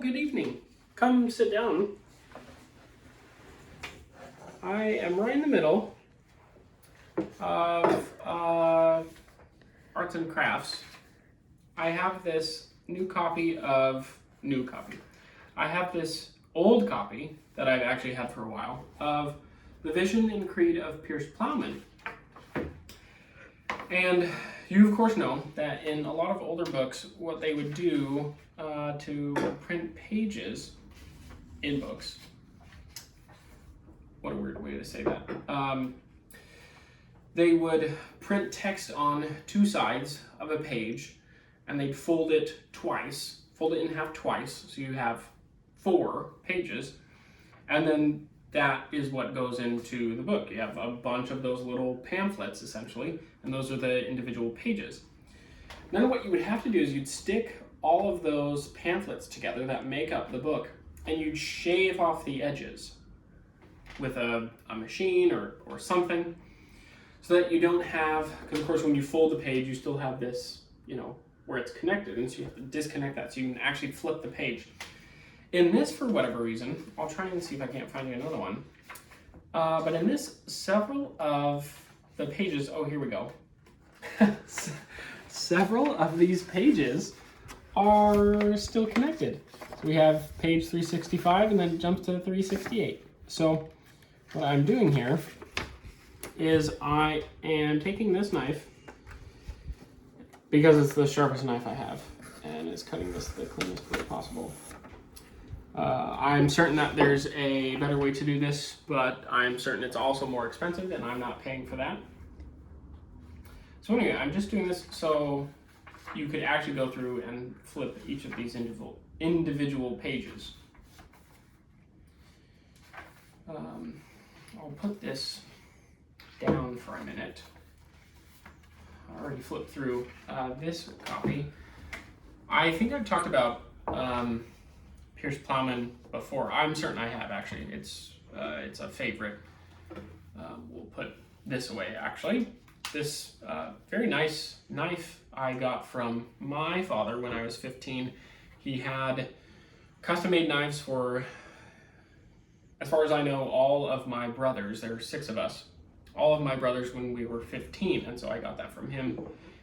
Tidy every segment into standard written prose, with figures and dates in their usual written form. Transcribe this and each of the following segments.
good evening. Come sit down. I am right in the middle of arts and crafts. I have this I have this old copy that I've actually had for a while of The Vision and Creed of Piers Plowman. And you of course know that in a lot of older books, what they would do to print pages in books, what a weird way to say that, they would print text on two sides of a page and they'd fold it in half twice, so you have 4 pages, and then that is what goes into the book. You have a bunch of those little pamphlets, essentially, and those are the individual pages. Then what you would have to do is you'd stick all of those pamphlets together that make up the book, and you'd shave off the edges with a machine or something, so that you don't have, because of course when you fold the page, you still have this, where it's connected, and so you have to disconnect that so you can actually flip the page. In this, for whatever reason, I'll try and see if I can't find you another one, but in this, several of the pages, oh, here we go. Several of these pages are still connected. So we have page 365 and then it jumps to 368. So what I'm doing here is I am taking this knife, because it's the sharpest knife I have, and it's cutting this the cleanest way possible. I'm certain that there's a better way to do this, but I'm certain it's also more expensive and I'm not paying for that. So anyway, I'm just doing this so you could actually go through and flip each of these individual pages. I'll put this down for a minute. I already flipped through this copy. I think I've talked about Piers Plowman before. I'm certain I have, actually. It's a favorite. We'll put this away, actually. This very nice knife I got from my father when I was 15. He had custom-made knives for, as far as I know, all of my brothers. There are 6 of us. All of my brothers when we were 15, and so I got that from him.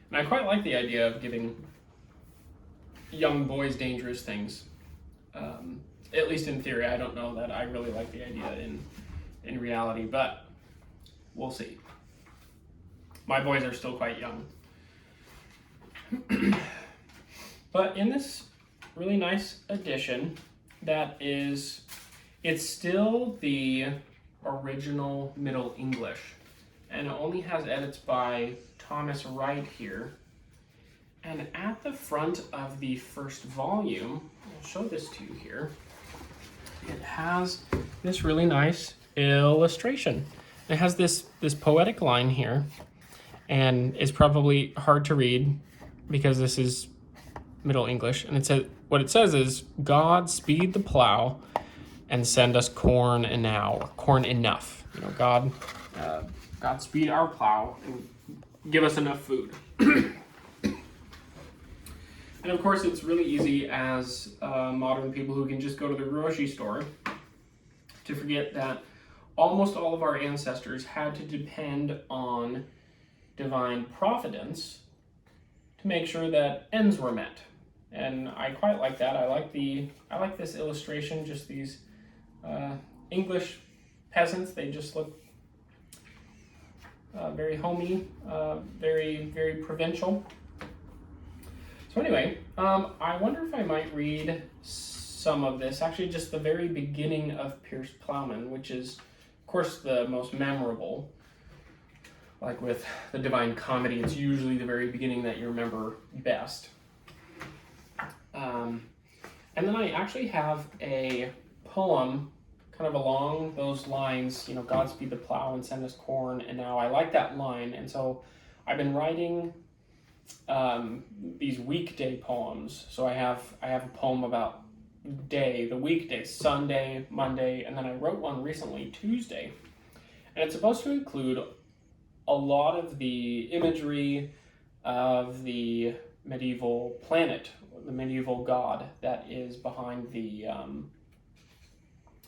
And I quite like the idea of giving young boys dangerous things. At least in theory. I don't know that I really like the idea in reality, but we'll see. My boys are still quite young. But in this really nice edition, it's still the original Middle English, and it only has edits by Thomas Wright here. And at the front of the first volume, I'll show this to you here, it has this really nice illustration. It has this poetic line here, and it's probably hard to read because this is Middle English, and it says, what it says is, "God speed the plow and send us corn enough." God speed our plow and give us enough food. And of course, it's really easy as modern people who can just go to the grocery store to forget that almost all of our ancestors had to depend on divine providence to make sure that ends were met. And I quite like that. I like this illustration, just these English peasants. They just look very homey, very, very provincial. So anyway, I wonder if I might read some of this, actually just the very beginning of Piers Plowman, which is, of course, the most memorable. Like with the Divine Comedy, it's usually the very beginning that you remember best. And then I actually have a poem kind of along those lines, God speed the plow and send us corn, and now I like that line, and so I've been writing these weekday poems. So I have a poem about the weekday, Sunday, Monday, and then I wrote one recently, Tuesday, and it's supposed to include a lot of the imagery of the medieval planet, the medieval god that is behind the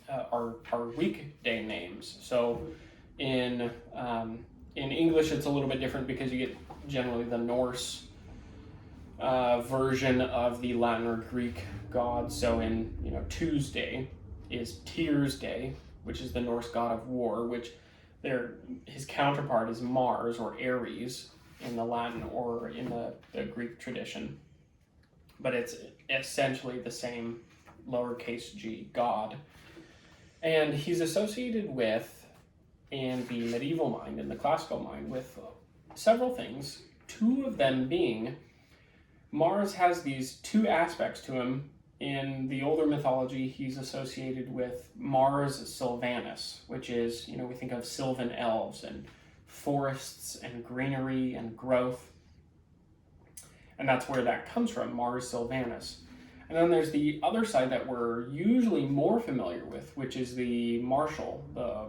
our weekday names. So in English, it's a little bit different because you get generally the Norse version of the Latin or Greek gods. So in Tuesday is Piers Day, which is the Norse god of war, which his counterpart is Mars or Ares in the Latin or in the Greek tradition. But it's essentially the same lowercase g god. And he's associated with, in the medieval mind, in the classical mind, with several things, two of them being Mars has these two aspects to him. In the older mythology, he's associated with Mars Sylvanus, which is, we think of sylvan elves and forests and greenery and growth. And that's where that comes from, Mars Sylvanus. And then there's the other side that we're usually more familiar with, which is the martial, the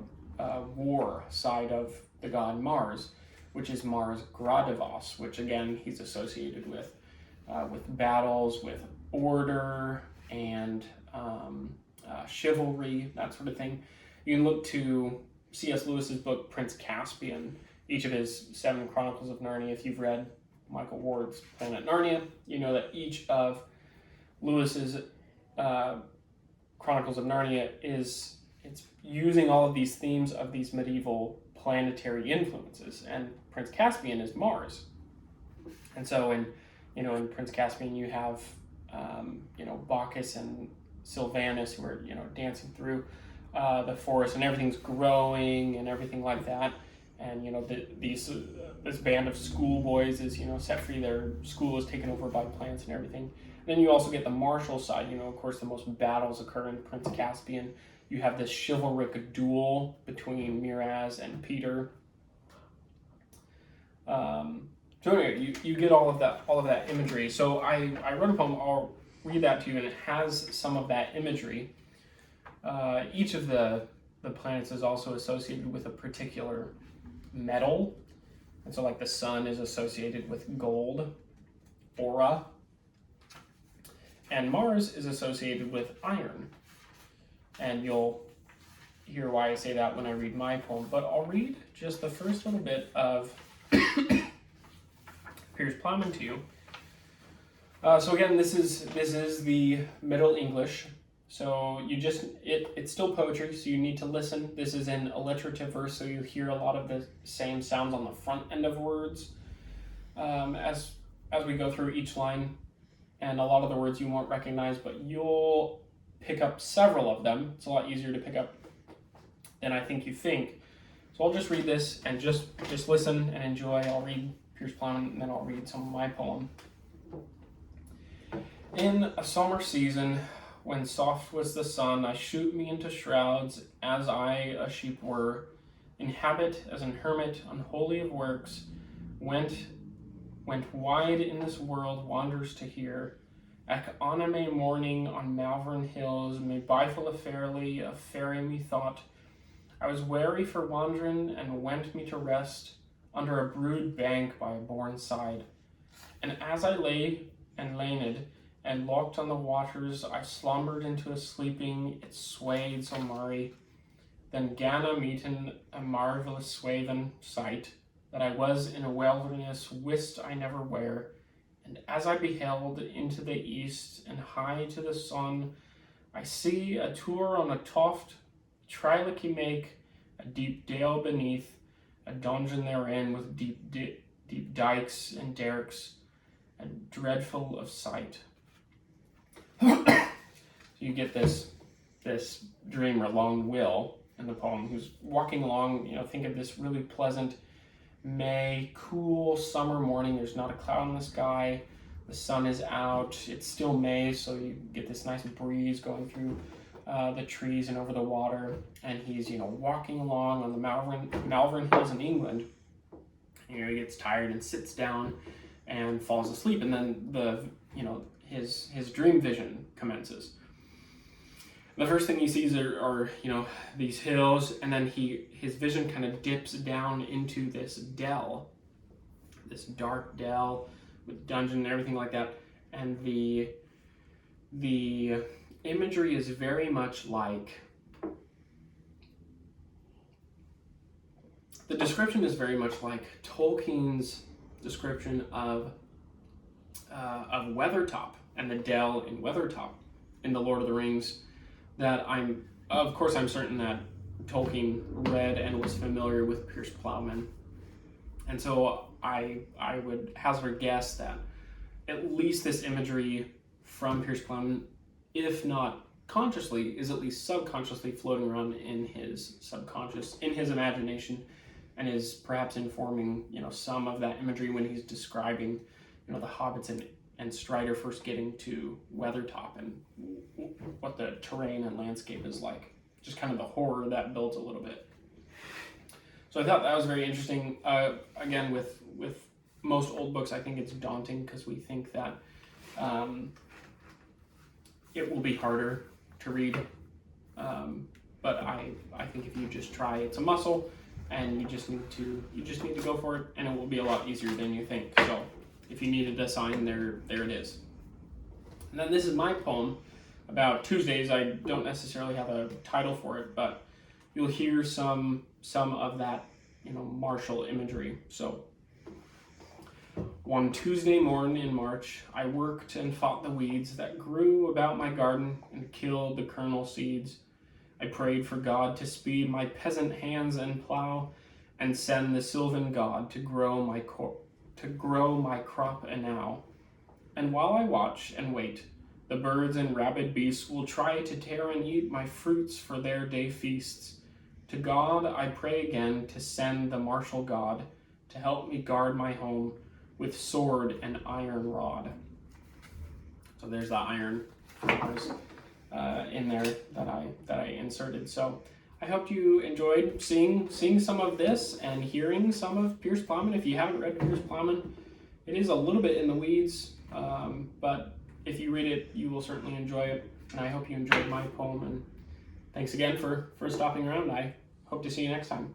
war side of the god Mars, which is Mars Gradivos, which again, he's associated with battles, with order and chivalry, that sort of thing. You can look to C.S. Lewis's book, Prince Caspian, each of his 7 Chronicles of Narnia. If you've read Michael Ward's Planet Narnia, you know that each of Lewis's Chronicles of Narnia it's using all of these themes of these medieval planetary influences, and Prince Caspian is Mars. And so in Prince Caspian you have Bacchus and Sylvanus who are dancing through the forest, and everything's growing and everything like that. And this band of schoolboys is set free. Their school is taken over by plants and everything. Then you also get the martial side. Of course, the most battles occur in Prince Caspian. You have this chivalric duel between Miraz and Peter. So anyway, you get all of that imagery. So I wrote a poem. I'll read that to you, and it has some of that imagery. Each of the planets is also associated with a particular metal, and so like the sun is associated with gold, aura, and Mars is associated with iron. And you'll hear why I say that when I read my poem, but I'll read just the first little bit of Piers Plowman to you. So again, this is the Middle English. So it's still poetry, so you need to listen. This is in alliterative verse, so you hear a lot of the same sounds on the front end of words as we go through each line. And a lot of the words you won't recognize, but you'll pick up several of them. It's a lot easier to pick up than I think you think. So I'll just read this and just listen and enjoy. I'll read Piers Plowman, and then I'll read some of my poem. In a summer season, when soft was the sun, I shoot me into shrouds, as I a sheep were, in habit as an hermit, unholy of works, went wide in this world, wanders to hear. Ec on a May morning on Malvern hills, me bifle fairly, a fairy me thought. I was wary for wandering, and went me to rest under a brood bank by a bourne side. And as I lay and laned, and locked on the waters, I slumbered into a sleeping, it swayed so murry. Then Ganna meetin a marvellous swaven sight, that I was in a wilderness wist I never where. And as I beheld into the east, and high to the sun, I see a tour on a toft, triliki make, a deep dale beneath, a dungeon therein with deep dikes and derricks, and dreadful of sight. So you get this dreamer, Long Will, in the poem, who's walking along, think of this really pleasant May, cool summer morning. There's not a cloud in the sky. The sun is out. It's still May, so you get this nice breeze going through the trees and over the water. And he's, walking along on the Malvern Hills in England. He gets tired and sits down and falls asleep. And then his dream vision commences. The first thing he sees are these hills, and then his vision kind of dips down into this dell, this dark dell with dungeon and everything like that. And the imagery is very much like, the description is very much like Tolkien's description of Weathertop and the Dell in Weathertop in the Lord of the Rings. That I'm certain that Tolkien read and was familiar with Piers Plowman, and so I would hazard a guess that at least this imagery from Piers Plowman, if not consciously, is at least subconsciously floating around in his subconscious, in his imagination, and is perhaps informing, some of that imagery when he's describing, the hobbits and Strider first getting to Weathertop and what the terrain and landscape is like. Just kind of the horror that builds a little bit. So I thought that was very interesting. Again, with most old books, I think it's daunting because we think that it will be harder to read. But I think if you just try, it's a muscle, and you just need to go for it, and it will be a lot easier than you think. So if you needed a sign, there it is. And then this is my poem about Tuesdays. I don't necessarily have a title for it, but you'll hear some of that, martial imagery. So, one Tuesday morn in March, I worked and fought the weeds that grew about my garden and killed the kernel seeds. I prayed for God to speed my peasant hands and plow, and send the sylvan God to grow my crop enow. And while I watch and wait, the birds and rabid beasts will try to tear and eat my fruits for their day feasts. To God I pray again to send the martial God to help me guard my home with sword and iron rod. So there's the iron in there that I inserted. So I hope you enjoyed seeing some of this and hearing some of Piers Plowman. If you haven't read Piers Plowman, it is a little bit in the weeds, but if you read it, you will certainly enjoy it. And I hope you enjoyed my poem. And thanks again for stopping around. I hope to see you next time.